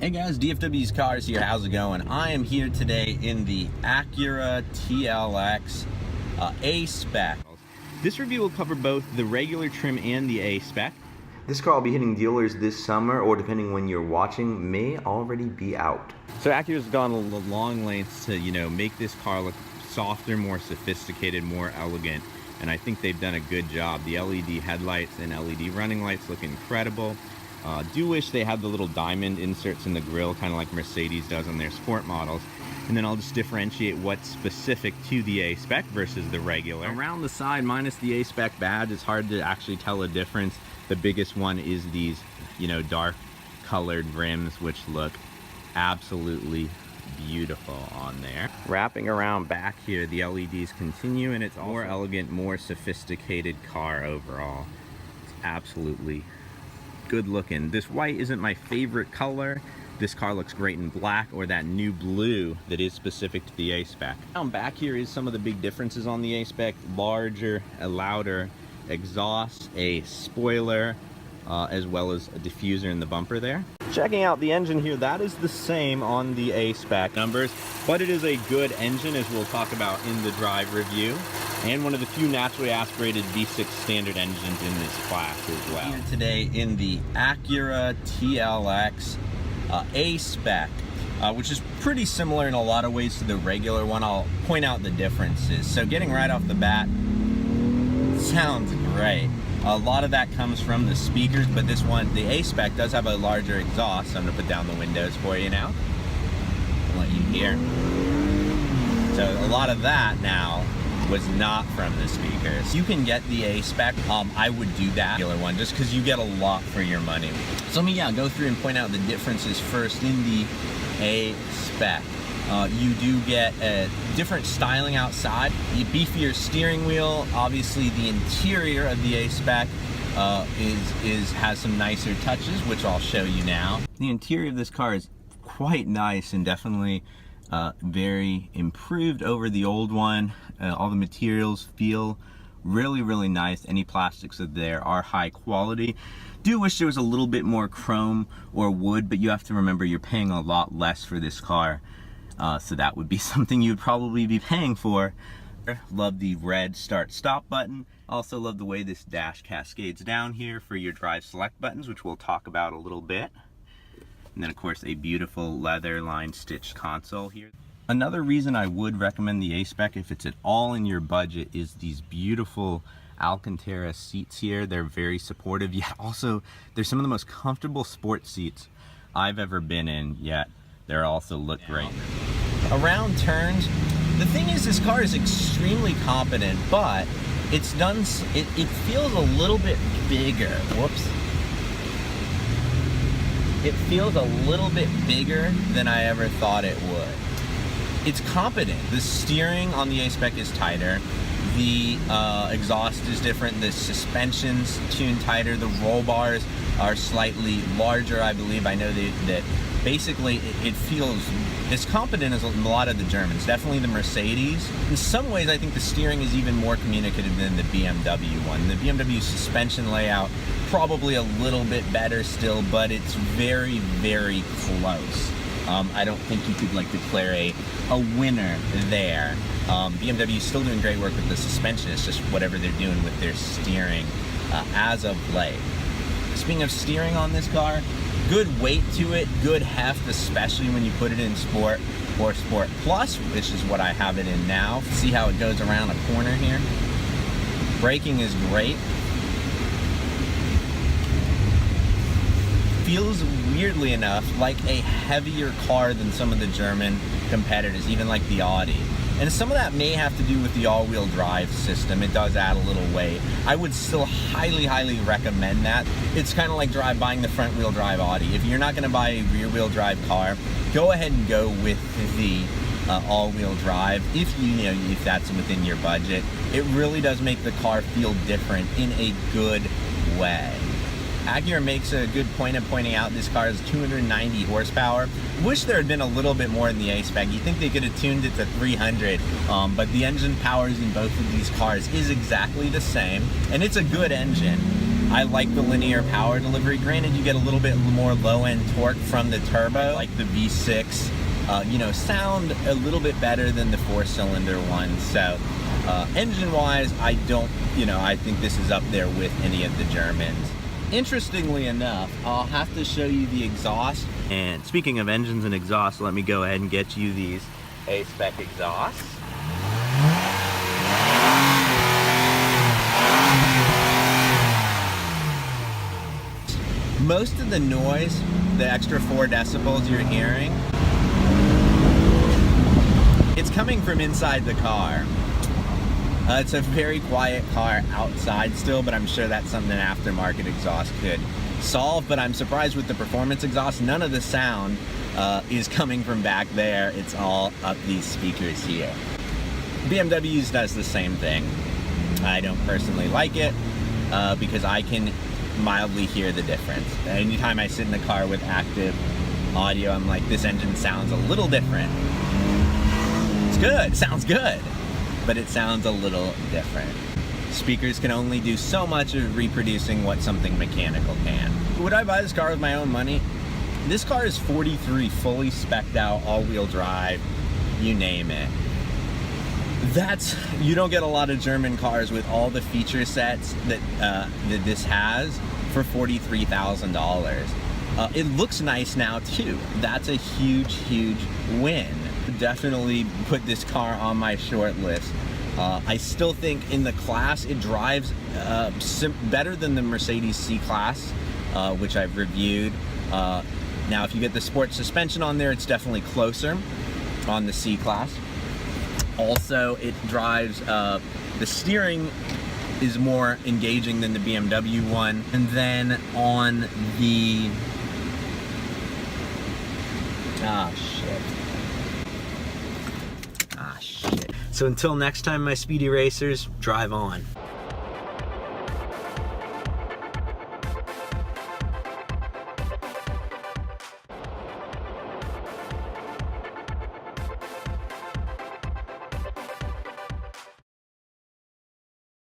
Hey guys, DFW's Cars here. How's it going? I am here today in the ACURA TLX A-SPEC. This review will cover both the regular trim and the A-SPEC. This car will be hitting dealers this summer, or depending when you're watching, may already be out. So ACURA's gone a long lengths to, make this car look softer, more sophisticated, more elegant, and I think they've done a good job. The LED headlights and LED running lights look incredible. Do wish they had the little diamond inserts in the grille, kind of like Mercedes does on their sport models. And then I'll just differentiate what's specific to the A-SPEC versus the regular. Around the side, minus the A-SPEC badge, it's hard to actually tell a difference. The biggest one is these, dark colored rims, which look absolutely beautiful on there. Wrapping around back here, the LEDs continue, and it's more elegant, more sophisticated car overall. It's absolutely good looking. This white isn't my favorite color. This car looks great in black or that new blue that is specific to the A-SPEC. Down back here is some of the big differences on the A-SPEC. Larger, a louder exhaust, a spoiler, as well as a diffuser in the bumper there. Checking out the engine here, that is the same on the A-SPEC numbers, but it is a good engine, as we'll talk about in the drive review, and one of the few naturally aspirated V6 standard engines in this class as well. Here today in the ACURA TLX A-SPEC, which is pretty similar in a lot of ways to the regular one. I'll point out the differences. So getting right off the bat, sounds great. A lot of that comes from the speakers, but this one, the A-SPEC, does have a larger exhaust. So I'm gonna put down the windows for you now. I'll let you hear. So a lot of that now was not from the speakers. You can get the A-SPEC. I would do that regular one just because you get a lot for your money. So let me go through and point out the differences first in the A-SPEC. You do get a different styling outside, a beefier steering wheel. Obviously the interior of the A-SPEC has some nicer touches, which I'll show you now. The interior of this car is quite nice and definitely very improved over the old one. All the materials feel really nice. Any plastics that there are high quality. Do wish there was a little bit more chrome or wood, but you have to remember you're paying a lot less for this car. So that would be something you'd probably be paying for. Love the red start stop button. Also love the way this dash cascades down here for your drive select buttons, which we'll talk about a little bit. And then of course a beautiful leather lined stitched console here. Another reason I would recommend the A-SPEC if it's at all in your budget is these beautiful Alcantara seats here. They're very supportive, yet also they're some of the most comfortable sports seats I've ever been in, yet they also look great. Around turns, the thing is, this car is extremely competent, but it feels a little bit bigger. Whoops. It feels a little bit bigger than I ever thought it would. It's competent. The steering on the A-SPEC is tighter. The exhaust is different. The suspension's tuned tighter. The roll bars are slightly larger, I believe. I know that basically it feels as competent as a lot of the Germans, definitely the Mercedes. In some ways, I think the steering is even more communicative than the BMW one. The BMW suspension layout, probably a little bit better still, but it's very close. I don't think you could declare a winner there. BMW is still doing great work with the suspension. It's just whatever they're doing with their steering as of late. Speaking of steering on this car, good weight to it, good heft, especially when you put it in Sport or Sport Plus, which is what I have it in now. See how it goes around a corner here? Braking is great. Feels, weirdly enough, like a heavier car than some of the German competitors, even like the Audi. And some of that may have to do with the all-wheel drive system. It does add a little weight. I would still highly recommend that. It's kind of like buying the front-wheel drive Audi. If you're not going to buy a rear-wheel drive car, go ahead and go with the all-wheel drive if that's within your budget. It really does make the car feel different in a good way. ACURA makes a good point of pointing out this car has 290 horsepower. Wish there had been a little bit more in the A-SPEC. You think they could have tuned it to 300, but the engine powers in both of these cars is exactly the same, and it's a good engine. I like the linear power delivery. Granted, you get a little bit more low-end torque from the turbo, like the V6. You know, sound a little bit better than the 4-cylinder one. So engine-wise, I think this is up there with any of the Germans. Interestingly enough, I'll have to show you the exhaust. And speaking of engines and exhaust, let me go ahead and get you these A-SPEC exhausts. Most of the noise, the extra 4 decibels you're hearing, it's coming from inside the car. It's a very quiet car outside still, but I'm sure that's something an aftermarket exhaust could solve. But I'm surprised with the performance exhaust, none of the sound is coming from back there. It's all up these speakers here. BMW's does the same thing. I don't personally like it because I can mildly hear the difference. Anytime I sit in the car with active audio, I'm like, this engine sounds a little different. It's good, it sounds good, but it sounds a little different. Speakers can only do so much of reproducing what something mechanical can. Would I buy this car with my own money? This car is 43, fully spec'd out, all-wheel drive, you name it. You don't get a lot of German cars with all the feature sets that this has for $43,000. It looks nice now too. That's a huge, huge win. Definitely put this car on my short list. I still think in the class it drives better than the Mercedes C-Class, which I've reviewed. Now if you get the sport suspension on there, it's definitely closer on the C-Class. Also, it drives, the steering is more engaging than the BMW one. And then on the, shit. So until next time, my speedy racers, drive on.